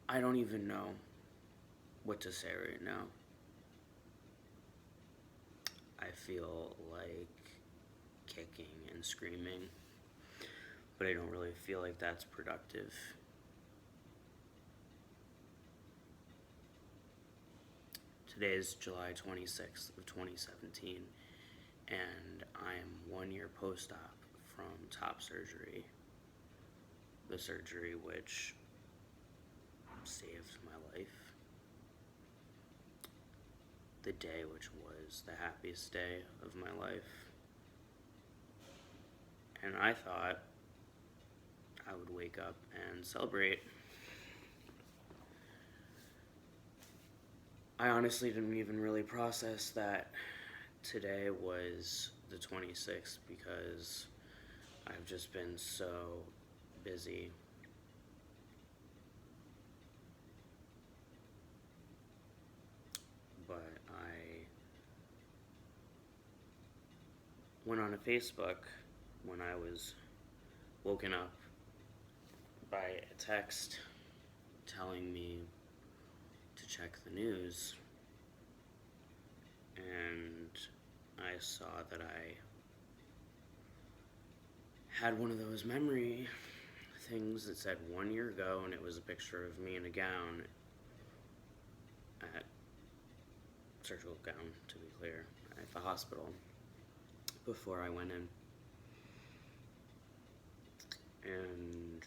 I don't even know what to say right now. I feel like kicking and screaming, but I don't really feel like that's productive. Today is July 26th of 2017, and I am 1 year post-op from top surgery. The surgery which saved my life. The day which was the happiest day of my life. And I thought I would wake up and celebrate. I honestly didn't even really process that today was the 26th because I've just been so busy. But I went on a Facebook when I was woken up by a text telling me to check the news, and I saw that I had one of those memory things that said 1 year ago, and it was a picture of me in a gown, at surgical gown to be clear, at the hospital before I went in. And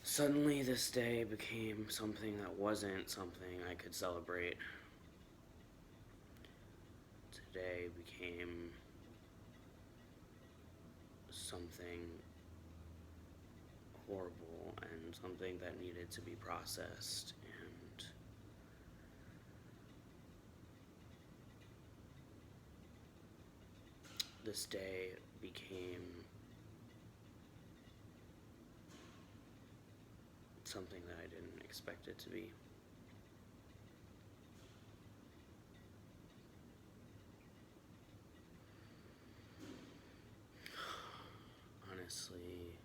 suddenly this day became something that wasn't something I could celebrate. Today became something horrible and something that needed to be processed. And this day became something that I didn't expect it to be. Honestly,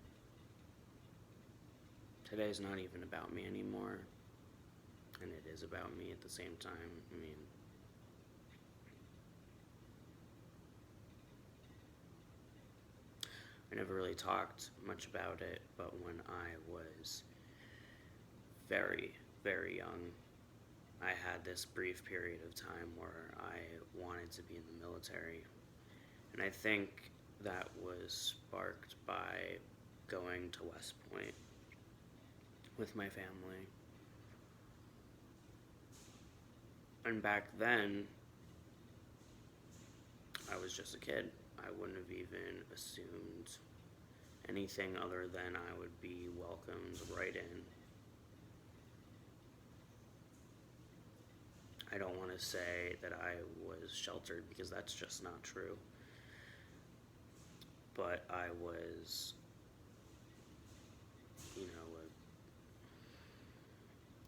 today's not even about me anymore, and it is about me at the same time. I mean, I never really talked much about it, but when I was very, very young, I had this brief period of time where I wanted to be in the military. And I think that was sparked by going to West Point with my family. And back then, I was just a kid. I wouldn't have even assumed anything other than I would be welcomed right in. I don't want to say that I was sheltered because that's just not true. But I was, a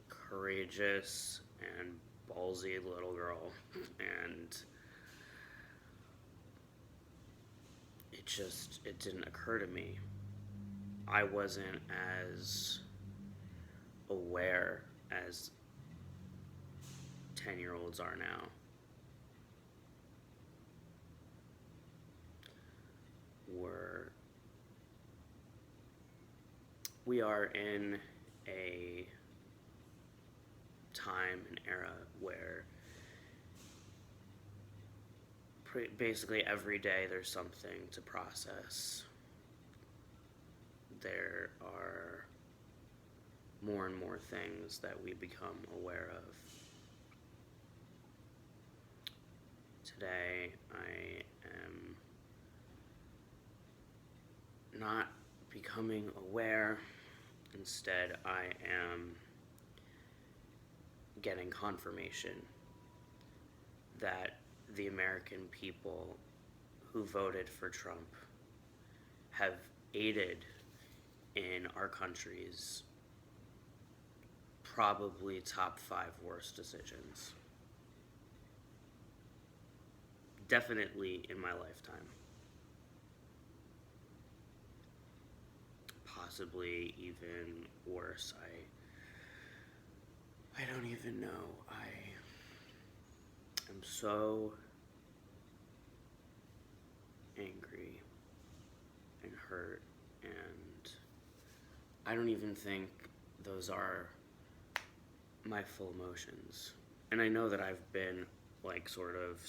courageous and ballsy little girl. And it didn't occur to me. I wasn't as aware as 10-year-olds are now. We are in a time and era where basically every day there's something to process. There are more and more things that we become aware of. Today, I am not becoming aware. Instead, I am getting confirmation that the American people who voted for Trump have aided in our country's probably top 5 worst decisions. definitely in my lifetime. Possibly even worse. I don't even know. I am so angry and hurt, and I don't even think those are my full emotions. And I know that I've been like sort of,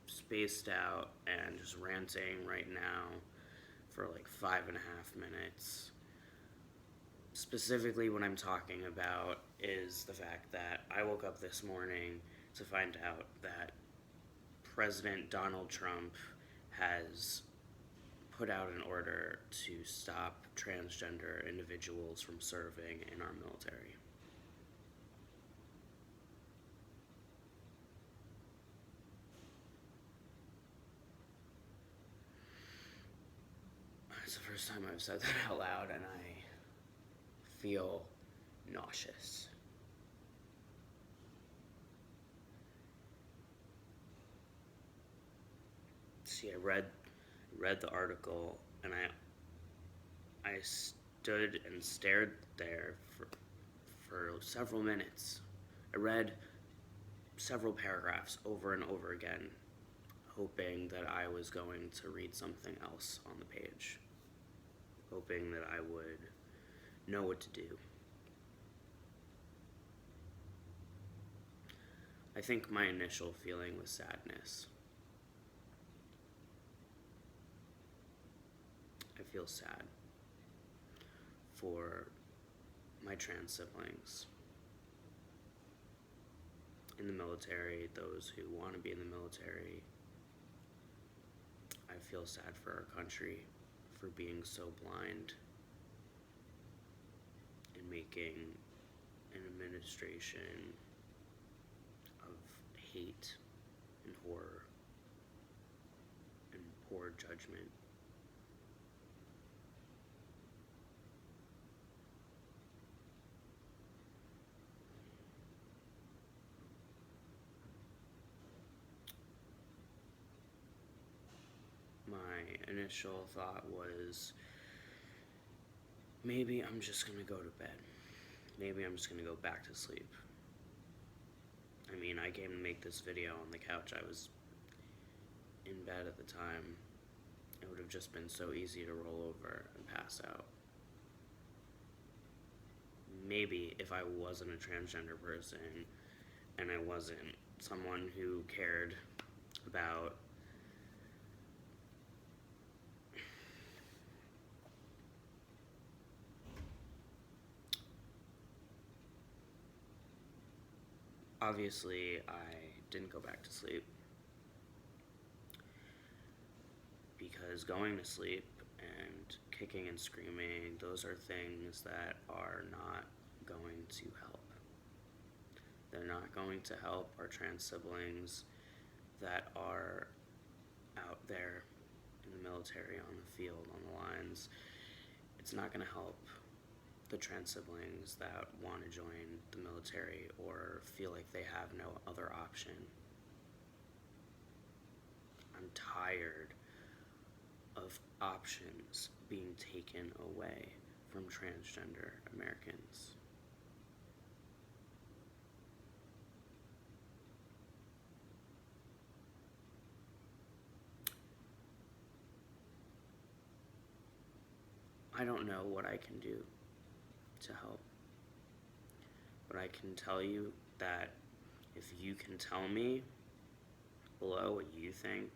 spaced out and just ranting right now for like 5.5 minutes. Specifically, what I'm talking about is the fact that I woke up this morning to find out that President Donald Trump has put out an order to stop transgender individuals from serving in our military. It's the first time I've said that out loud, and I feel nauseous. See, I read the article, and I stood and stared there for several minutes. I read several paragraphs over and over again, hoping that I was going to read something else on the page, hoping that I would know what to do. I think my initial feeling was sadness. I feel sad for my trans siblings in the military, those who want to be in the military. I feel sad for our country for being so blind and making an administration of hate and horror and poor judgment. My initial thought was, maybe I'm just gonna go to bed. Maybe I'm just gonna go back to sleep. I mean, I came to make this video on the couch. I was in bed at the time. It would have just been so easy to roll over and pass out. Maybe if I wasn't a transgender person and I wasn't someone who cared about obviously I didn't go back to sleep because going to sleep and kicking and screaming, those are things that are not going to help. They're not going to help our trans siblings that are out there in the military, on the field, on the lines. It's not going to help the trans siblings that want to join the military or feel like they have no other option. I'm tired of options being taken away from transgender Americans. I don't know what I can do to help, but I can tell you that if you can tell me below what you think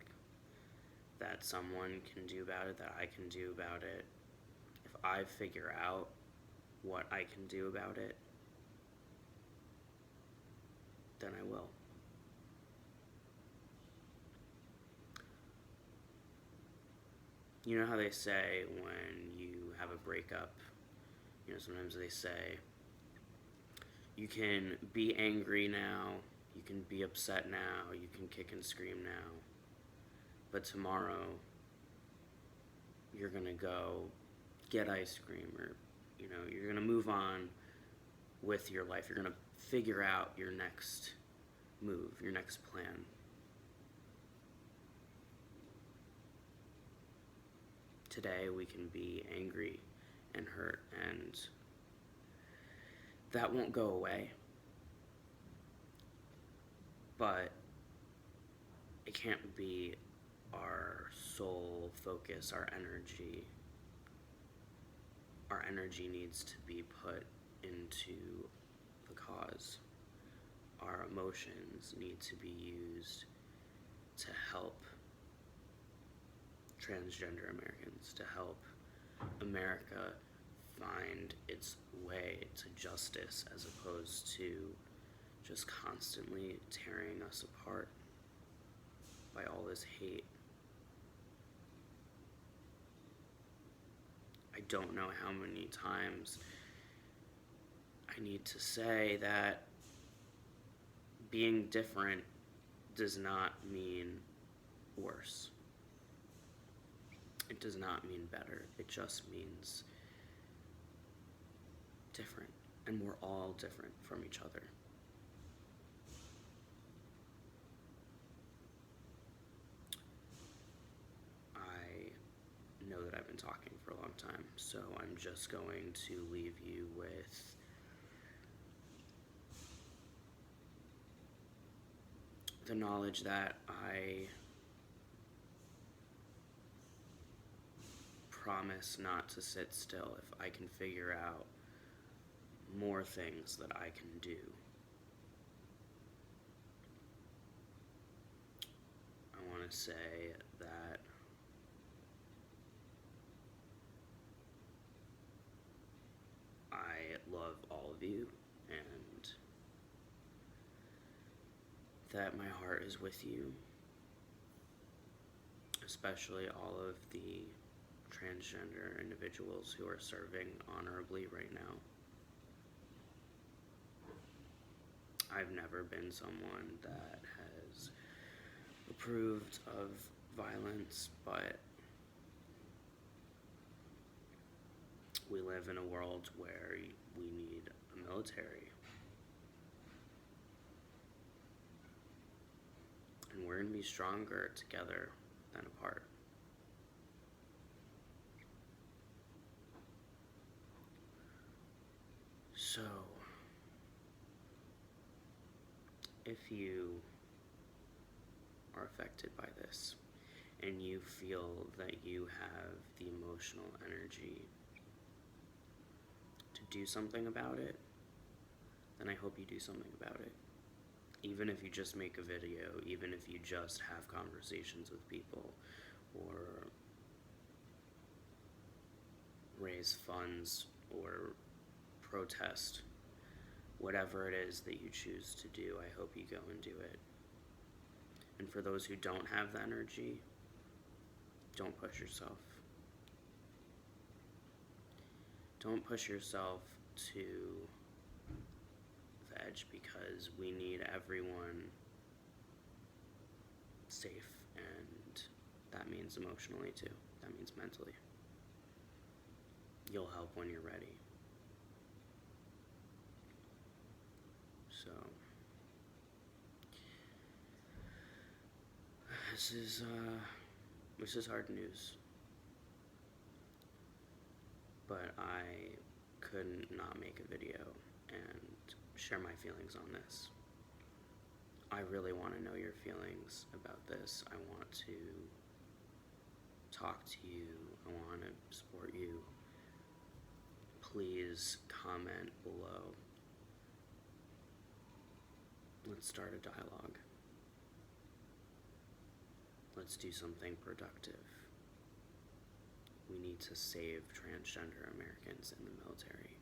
that someone can do about it, that I can do about it, if I figure out what I can do about it, then I will. You know how they say when you have a breakup, sometimes they say, you can be angry now, you can be upset now, you can kick and scream now, but tomorrow you're gonna go get ice cream, or you're gonna move on with your life. You're gonna figure out your next move, your next plan. Today we can be angry and hurt, and that won't go away. But it can't be our sole focus, our energy. Our energy needs to be put into the cause. Our emotions need to be used to help transgender Americans, to help America find its way to justice as opposed to just constantly tearing us apart by all this hate. I don't know how many times I need to say that being different does not mean worse. It does not mean better. It just means different. And we're all different from each other. I know that I've been talking for a long time, so I'm just going to leave you with the knowledge that I promise not to sit still if I can figure out more things that I can do. I want to say that I love all of you, and that my heart is with you, especially all of the transgender individuals who are serving honorably right now. I've never been someone that has approved of violence, but we live in a world where we need a military. And we're going to be stronger together than apart. So, if you are affected by this and you feel that you have the emotional energy to do something about it, then I hope you do something about it. Even if you just make a video, even if you just have conversations with people, or raise funds, or protest, whatever it is that you choose to do, I hope you go and do it. And for those who don't have the energy, don't push yourself. Don't push yourself to the edge, because we need everyone safe, and that means emotionally too. That means mentally. You'll help when you're ready. So, this is hard news, but I couldn't not make a video and share my feelings on this. I really want to know your feelings about this. I want to talk to you. I want to support you. Please comment below. Let's start a dialogue. Let's do something productive. We need to save transgender Americans in the military.